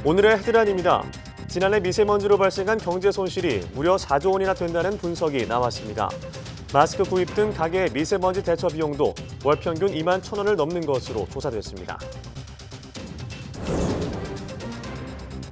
오늘의 헤드라인입니다. 지난해 미세먼지로 발생한 경제 손실이 무려 4조 원이나 된다는 분석이 나왔습니다. 마스크 구입 등 가계 미세먼지 대처 비용도 월 평균 2만 1,000원을 넘는 것으로 조사됐습니다.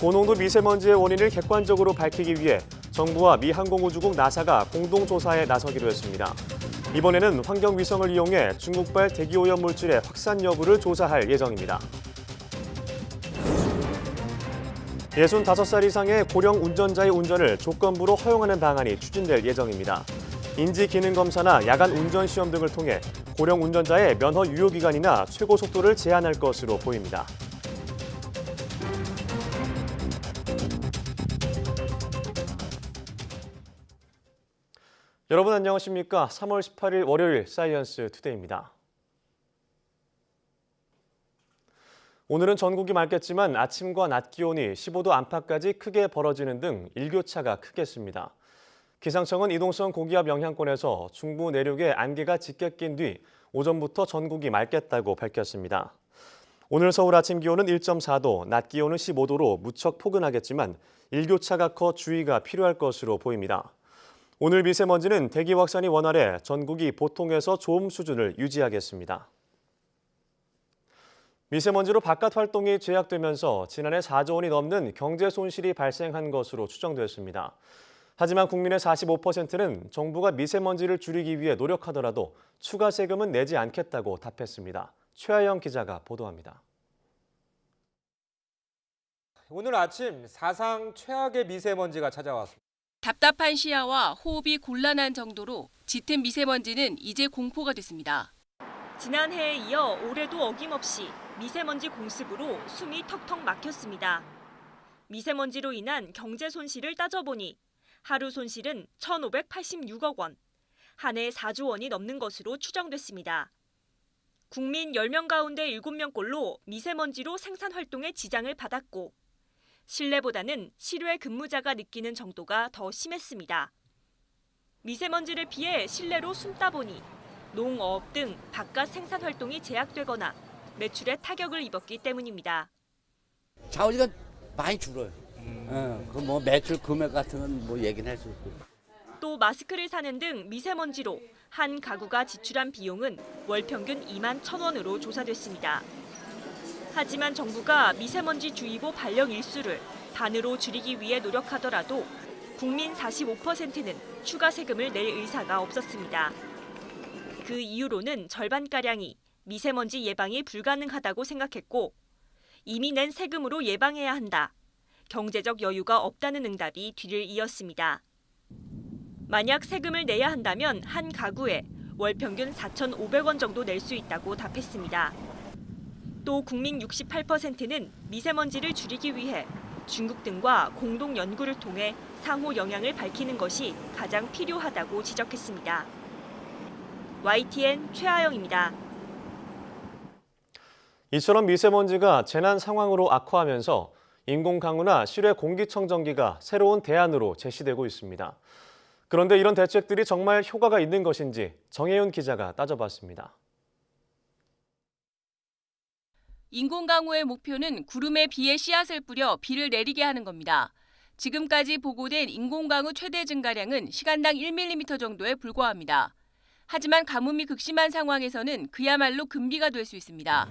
고농도 미세먼지의 원인을 객관적으로 밝히기 위해 정부와 미 항공우주국 나사가 공동조사에 나서기로 했습니다. 이번에는 환경위성을 이용해 중국발 대기오염 물질의 확산 여부를 조사할 예정입니다. 65살 이상의 고령 운전자의 운전을 조건부로 허용하는 방안이 추진될 예정입니다. 인지기능검사나 야간 운전시험 등을 통해 고령 운전자의 면허 유효기간이나 최고 속도를 제한할 것으로 보입니다. 여러분 안녕하십니까? 3월 18일 월요일 사이언스 투데이입니다. 오늘은 전국이 맑겠지만 아침과 낮 기온이 15도 안팎까지 크게 벌어지는 등 일교차가 크겠습니다. 기상청은 이동성 고기압 영향권에서 중부 내륙에 안개가 짙게 낀 뒤 오전부터 전국이 맑겠다고 밝혔습니다. 오늘 서울 아침 기온은 1.4도, 낮 기온은 15도로 무척 포근하겠지만 일교차가 커 주의가 필요할 것으로 보입니다. 오늘 미세먼지는 대기 확산이 원활해 전국이 보통에서 좋음 수준을 유지하겠습니다. 미세먼지로 바깥 활동이 제약되면서 지난해 4조 원이 넘는 경제 손실이 발생한 것으로 추정됐습니다. 하지만 국민의 45%는 정부가 미세먼지를 줄이기 위해 노력하더라도 추가 세금은 내지 않겠다고 답했습니다. 최하영 기자가 보도합니다. 오늘 아침 사상 최악의 미세먼지가 찾아왔습니다. 답답한 시야와 호흡이 곤란한 정도로 짙은 미세먼지는 이제 공포가 됐습니다. 지난해에 이어 올해도 어김없이 미세먼지 공습으로 숨이 턱턱 막혔습니다. 미세먼지로 인한 경제 손실을 따져보니 하루 손실은 1,586억 원, 한 해 4조 원이 넘는 것으로 추정됐습니다. 국민 10명 가운데 7명꼴로 미세먼지로 생산 활동에 지장을 받았고 실내보다는 실외 근무자가 느끼는 정도가 더 심했습니다. 미세먼지를 피해 실내로 숨다 보니 농업 등 바깥 생산 활동이 제약되거나 매출에 타격을 입었기 때문입니다. 자원이가 많이 줄어요. 그 매출 금액 같은 건 뭐 얘기는 할 수 있고. 또 마스크를 사는 등 미세먼지로 한 가구가 지출한 비용은 월 평균 2만 1,000원으로 조사됐습니다. 하지만 정부가 미세먼지 주의보 발령 일수를 반으로 줄이기 위해 노력하더라도 국민 45%는 추가 세금을 낼 의사가 없었습니다. 그 이유로는 절반가량이 미세먼지 예방이 불가능하다고 생각했고 이미 낸 세금으로 예방해야 한다. 경제적 여유가 없다는 응답이 뒤를 이었습니다. 만약 세금을 내야 한다면 한 가구에 월 평균 4,500원 정도 낼 수 있다고 답했습니다. 또 국민 68%는 미세먼지를 줄이기 위해 중국 등과 공동 연구를 통해 상호 영향을 밝히는 것이 가장 필요하다고 지적했습니다. YTN 최하영입니다. 이처럼 미세먼지가 재난 상황으로 악화하면서 인공강우나 실외 공기청정기가 새로운 대안으로 제시되고 있습니다. 그런데 이런 대책들이 정말 효과가 있는 것인지 정혜윤 기자가 따져봤습니다. 인공강우의 목표는 구름에 비의 씨앗을 뿌려 비를 내리게 하는 겁니다. 지금까지 보고된 인공강우 최대 증가량은 시간당 1mm 정도에 불과합니다. 하지만 가뭄이 극심한 상황에서는 그야말로 금비가 될 수 있습니다.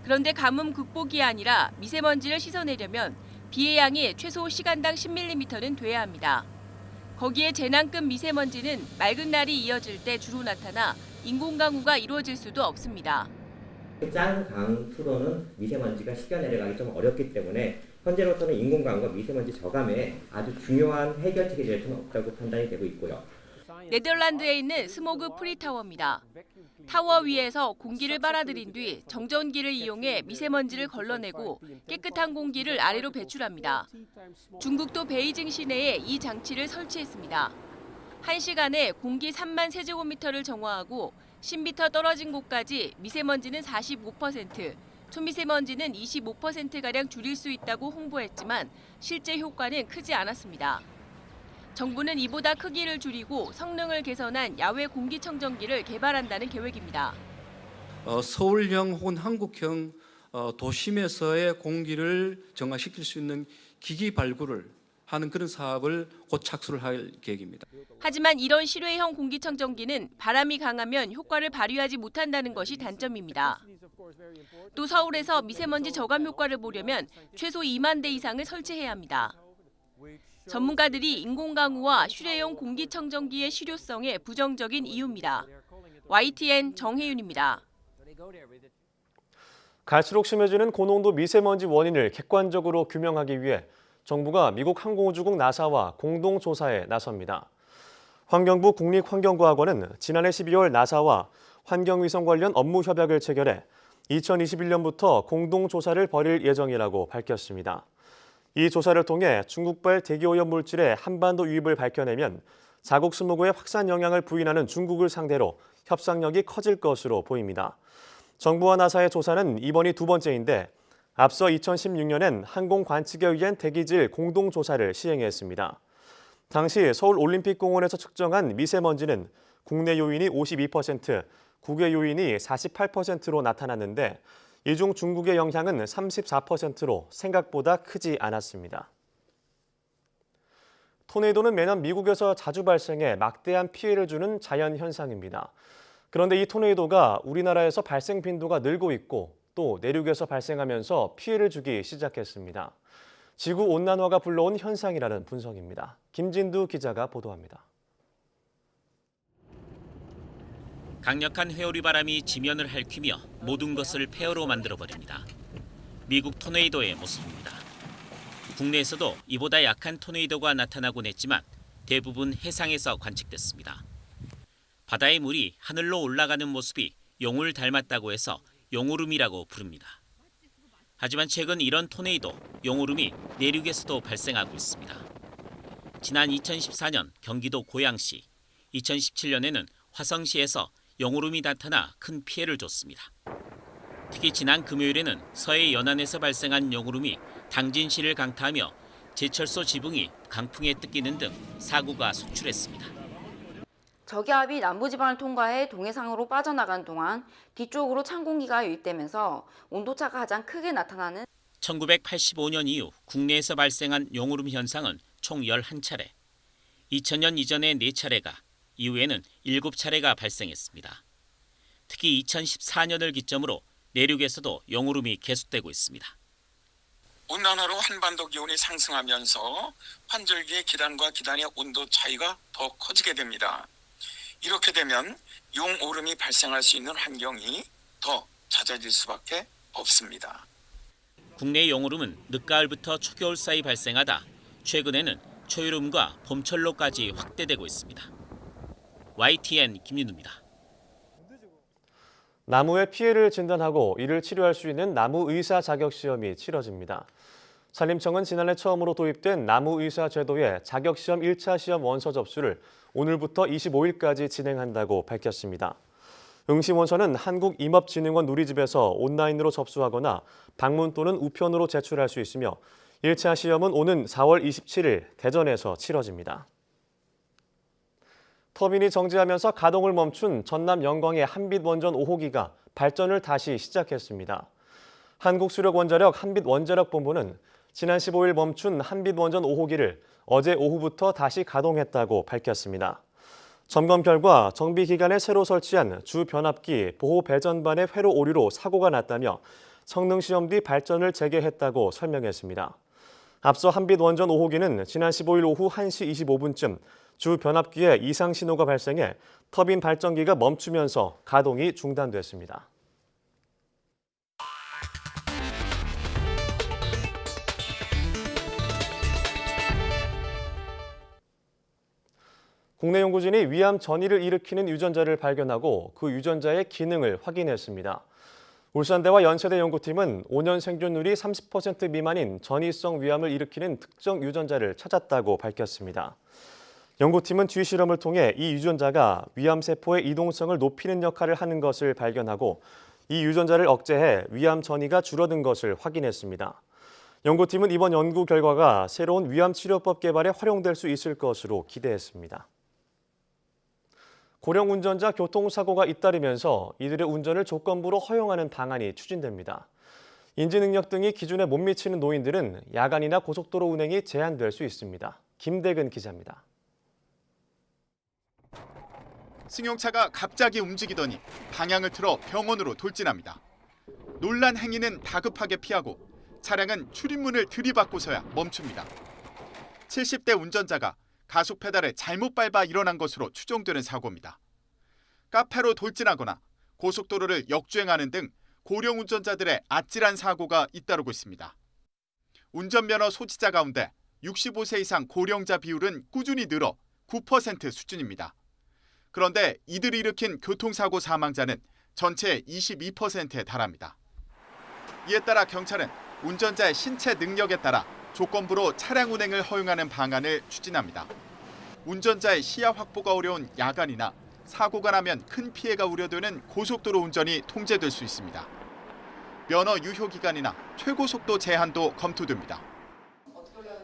그런데 가뭄 극복이 아니라 미세먼지를 씻어내려면 비의 양이 최소 시간당 10mm는 돼야 합니다. 거기에 재난급 미세먼지는 맑은 날이 이어질 때 주로 나타나 인공강우가 이루어질 수도 없습니다. 짠 강수로는 미세먼지가 씻겨 내려가기 좀 어렵기 때문에 현재로서는 인공강우가 미세먼지 저감에 아주 중요한 해결책이 될 수는 없다고 판단이 되고 있고요. 네덜란드에 있는 스모그 프리타워입니다. 타워 위에서 공기를 빨아들인 뒤 정전기를 이용해 미세먼지를 걸러내고 깨끗한 공기를 아래로 배출합니다. 중국도 베이징 시내에 이 장치를 설치했습니다. 1시간에 공기 3만 세제곱미터를 정화하고 10m 떨어진 곳까지 미세먼지는 45%, 초미세먼지는 25%가량 줄일 수 있다고 홍보했지만 실제 효과는 크지 않았습니다. 정부는 이보다 크기를 줄이고 성능을 개선한 야외 공기청정기를 개발한다는 계획입니다. 서울형 혹은 한국형 도심에서의 공기를 정화시킬 수 있는 기기 발굴을 하는 그런 사업을 곧 착수를 할 계획입니다. 하지만 이런 실외형 공기청정기는 바람이 강하면 효과를 발휘하지 못한다는 것이 단점입니다. 또 서울에서 미세먼지 저감 효과를 보려면 최소 2만 대 이상을 설치해야 합니다. 전문가들이 인공강우와 실외용 공기청정기의 실효성에 부정적인 이유입니다. YTN 정혜윤입니다. 갈수록 심해지는 고농도 미세먼지 원인을 객관적으로 규명하기 위해 정부가 미국 항공우주국 나사와 공동조사에 나섭니다. 환경부 국립환경과학원은 지난해 12월 나사와 환경위성 관련 업무 협약을 체결해 2021년부터 공동조사를 벌일 예정이라고 밝혔습니다. 이 조사를 통해 중국발 대기오염 물질의 한반도 유입을 밝혀내면 자국 스모그의 확산 영향을 부인하는 중국을 상대로 협상력이 커질 것으로 보입니다. 정부와 나사의 조사는 이번이 두 번째인데 앞서 2016년엔 항공관측에 의한 대기질 공동조사를 시행했습니다. 당시 서울올림픽공원에서 측정한 미세먼지는 국내 요인이 52%, 국외 요인이 48%로 나타났는데 이 중 중국의 영향은 34%로 생각보다 크지 않았습니다. 토네이도는 매년 미국에서 자주 발생해 막대한 피해를 주는 자연현상입니다. 그런데 이 토네이도가 우리나라에서 발생 빈도가 늘고 있고 또 내륙에서 발생하면서 피해를 주기 시작했습니다. 지구온난화가 불러온 현상이라는 분석입니다. 김진두 기자가 보도합니다. 강력한 회오리 바람이 지면을 핥히며 모든 것을 폐허로 만들어버립니다. 미국 토네이도의 모습입니다. 국내에서도 이보다 약한 토네이도가 나타나곤 했지만 대부분 해상에서 관측됐습니다. 바다의 물이 하늘로 올라가는 모습이 용을 닮았다고 해서 용오름이라고 부릅니다. 하지만 최근 이런 토네이도, 용오름이 내륙에서도 발생하고 있습니다. 지난 2014년 경기도 고양시, 2017년에는 화성시에서 용오름이 나타나 큰 피해를 줬습니다. 특히 지난 금요일에는 서해 연안에서 발생한 용오름이 당진시를 강타하며 제철소 지붕이 강풍에 뜯기는 등 사고가 속출했습니다. 저기압이 남부지방을 통과해 동해상으로 빠져나간 동안 뒤쪽으로 찬 공기가 유입되면서 온도차가 가장 크게 나타나는 1985년 이후 국내에서 발생한 용오름 현상은 총 11차례, 2000년 이전에 4차례가, 이후에는 7차례가 발생했습니다. 특히 2014년을 기점으로 내륙에서도 용오름이 계속되고 있습니다. 온난화로 한반도 기온이 상승하면서 환절기의 기단과 기단의 온도 차이가 더 커지게 됩니다. 이렇게 되면 용오름이 발생할 수 있는 환경이 더 잦아질 수밖에 없습니다. 국내 용오름은 늦가을부터 초겨울 사이 발생하다 최근에는 초여름과 봄철로까지 확대되고 있습니다. YTN 김윤우입니다. 나무의 피해를 진단하고 이를 치료할 수 있는 나무의사 자격시험이 치러집니다. 산림청은 지난해 처음으로 도입된 나무의사 제도의 자격시험 1차 시험 원서 접수를 오늘부터 25일까지 진행한다고 밝혔습니다. 응시 원서는 한국임업진흥원 누리집에서 온라인으로 접수하거나 방문 또는 우편으로 제출할 수 있으며 1차 시험은 오는 4월 27일 대전에서 치러집니다. 터빈이 정지하면서 가동을 멈춘 전남 영광의 한빛원전 5호기가 발전을 다시 시작했습니다. 한국수력원자력 한빛원자력본부는 지난 15일 멈춘 한빛원전 5호기를 어제 오후부터 다시 가동했다고 밝혔습니다. 점검 결과 정비 기간에 새로 설치한 주 변압기 보호 배전반의 회로 오류로 사고가 났다며 성능 시험 뒤 발전을 재개했다고 설명했습니다. 앞서 한빛원전 5호기는 지난 15일 오후 1시 25분쯤 주 변압기에 이상 신호가 발생해 터빈 발전기가 멈추면서 가동이 중단됐습니다. 국내 연구진이 위암 전이를 일으키는 유전자를 발견하고 그 유전자의 기능을 확인했습니다. 울산대와 연세대 연구팀은 5년 생존율이 30% 미만인 전이성 위암을 일으키는 특정 유전자를 찾았다고 밝혔습니다. 연구팀은 뒤실험을 통해 이 유전자가 위암세포의 이동성을 높이는 역할을 하는 것을 발견하고 이 유전자를 억제해 위암 전이가 줄어든 것을 확인했습니다. 연구팀은 이번 연구 결과가 새로운 위암 치료법 개발에 활용될 수 있을 것으로 기대했습니다. 고령 운전자 교통사고가 잇따르면서 이들의 운전을 조건부로 허용하는 방안이 추진됩니다. 인지 능력 등이 기준에 못 미치는 노인들은 야간이나 고속도로 운행이 제한될 수 있습니다. 김대근 기자입니다. 승용차가 갑자기 움직이더니 방향을 틀어 병원으로 돌진합니다. 놀란 행위는 다급하게 피하고 차량은 출입문을 들이받고서야 멈춥니다. 70대 운전자가 가속 페달을 잘못 밟아 일어난 것으로 추정되는 사고입니다. 카페로 돌진하거나 고속도로를 역주행하는 등 고령 운전자들의 아찔한 사고가 잇따르고 있습니다. 운전면허 소지자 가운데 65세 이상 고령자 비율은 꾸준히 늘어 9% 수준입니다. 그런데 이들이 일으킨 교통사고 사망자는 전체 22%에 달합니다. 이에 따라 경찰은 운전자의 신체 능력에 따라 조건부로 차량 운행을 허용하는 방안을 추진합니다. 운전자의 시야 확보가 어려운 야간이나 사고가 나면 큰 피해가 우려되는 고속도로 운전이 통제될 수 있습니다. 면허 유효 기간이나 최고 속도 제한도 검토됩니다.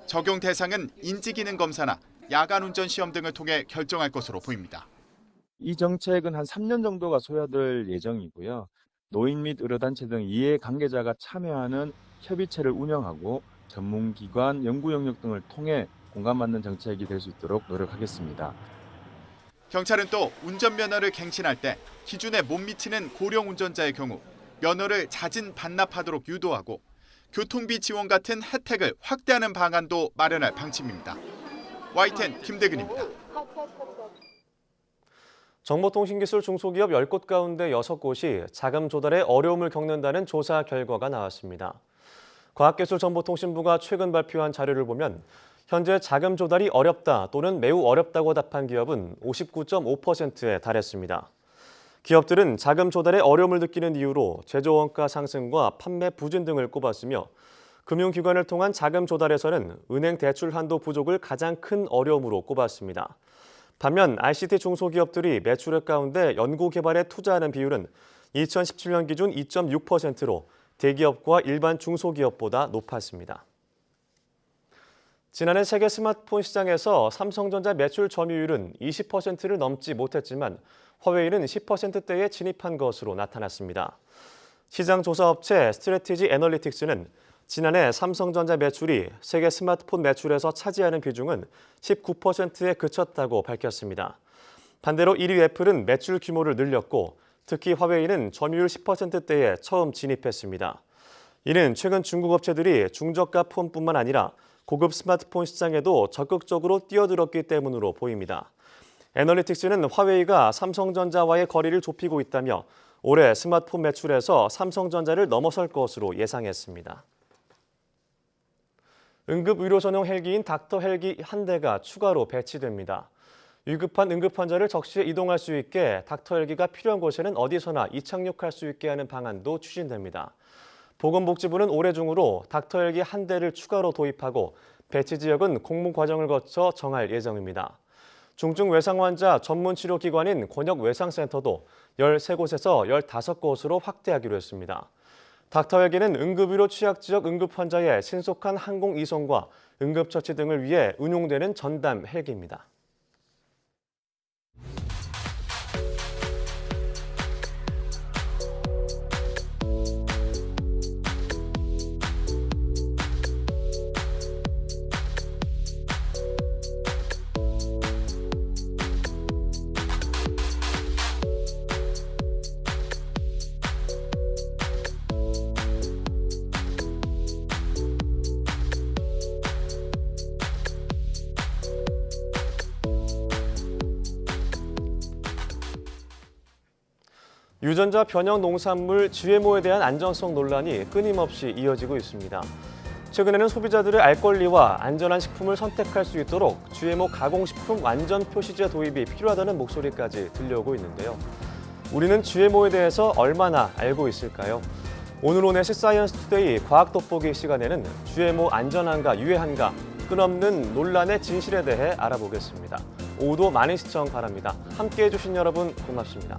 적용 대상은 인지기능 검사나 야간 운전 시험 등을 통해 결정할 것으로 보입니다. 이 정책은 한 3년 정도가 소요될 예정이고요. 노인 및 의료단체 등 이해 관계자가 참여하는 협의체를 운영하고 전문기관, 연구 영역 등을 통해 공감받는 정책이 될 수 있도록 노력하겠습니다. 경찰은 또 운전면허를 갱신할 때 기준에 못 미치는 고령 운전자의 경우 면허를 자진 반납하도록 유도하고 교통비 지원 같은 혜택을 확대하는 방안도 마련할 방침입니다. YTN 김대근입니다. 정보통신기술 중소기업 10곳 가운데 6곳이 자금 조달에 어려움을 겪는다는 조사 결과가 나왔습니다. 과학기술정보통신부가 최근 발표한 자료를 보면 현재 자금 조달이 어렵다 또는 매우 어렵다고 답한 기업은 59.5%에 달했습니다. 기업들은 자금 조달에 어려움을 느끼는 이유로 제조 원가 상승과 판매 부진 등을 꼽았으며 금융기관을 통한 자금 조달에서는 은행 대출 한도 부족을 가장 큰 어려움으로 꼽았습니다. 반면 ICT 중소기업들이 매출액 가운데 연구개발에 투자하는 비율은 2017년 기준 2.6%로 대기업과 일반 중소기업보다 높았습니다. 지난해 세계 스마트폰 시장에서 삼성전자 매출 점유율은 20%를 넘지 못했지만 화웨이는 10%대에 진입한 것으로 나타났습니다. 시장 조사업체 스트래티지 애널리틱스는 지난해 삼성전자 매출이 세계 스마트폰 매출에서 차지하는 비중은 19%에 그쳤다고 밝혔습니다. 반대로 1위 애플은 매출 규모를 늘렸고 특히 화웨이는 점유율 10%대에 처음 진입했습니다. 이는 최근 중국 업체들이 중저가 폰뿐만 아니라 고급 스마트폰 시장에도 적극적으로 뛰어들었기 때문으로 보입니다. 애널리틱스는 화웨이가 삼성전자와의 거리를 좁히고 있다며 올해 스마트폰 매출에서 삼성전자를 넘어설 것으로 예상했습니다. 응급의료 전용 헬기인 닥터 헬기 한 대가 추가로 배치됩니다. 위급한 응급환자를 적시에 이동할 수 있게 닥터 헬기가 필요한 곳에는 어디서나 이착륙할 수 있게 하는 방안도 추진됩니다. 보건복지부는 올해 중으로 닥터 헬기 한 대를 추가로 도입하고 배치 지역은 공모 과정을 거쳐 정할 예정입니다. 중증 외상 환자 전문 치료 기관인 권역외상센터도 13곳에서 15곳으로 확대하기로 했습니다. 닥터 헬기는 응급의료 취약지역 응급환자의 신속한 항공 이송과 응급처치 등을 위해 운용되는 전담 헬기입니다. 유전자 변형 농산물 GMO에 대한 안전성 논란이 끊임없이 이어지고 있습니다. 최근에는 소비자들의 알 권리와 안전한 식품을 선택할 수 있도록 GMO 가공식품 완전 표시제 도입이 필요하다는 목소리까지 들려오고 있는데요. 우리는 GMO에 대해서 얼마나 알고 있을까요? 오늘 오넷의 사이언스 투데이 과학 돋보기 시간에는 GMO 안전한가 유해한가 끝없는 논란의 진실에 대해 알아보겠습니다. 오후도 많은 시청 바랍니다. 함께해 주신 여러분 고맙습니다.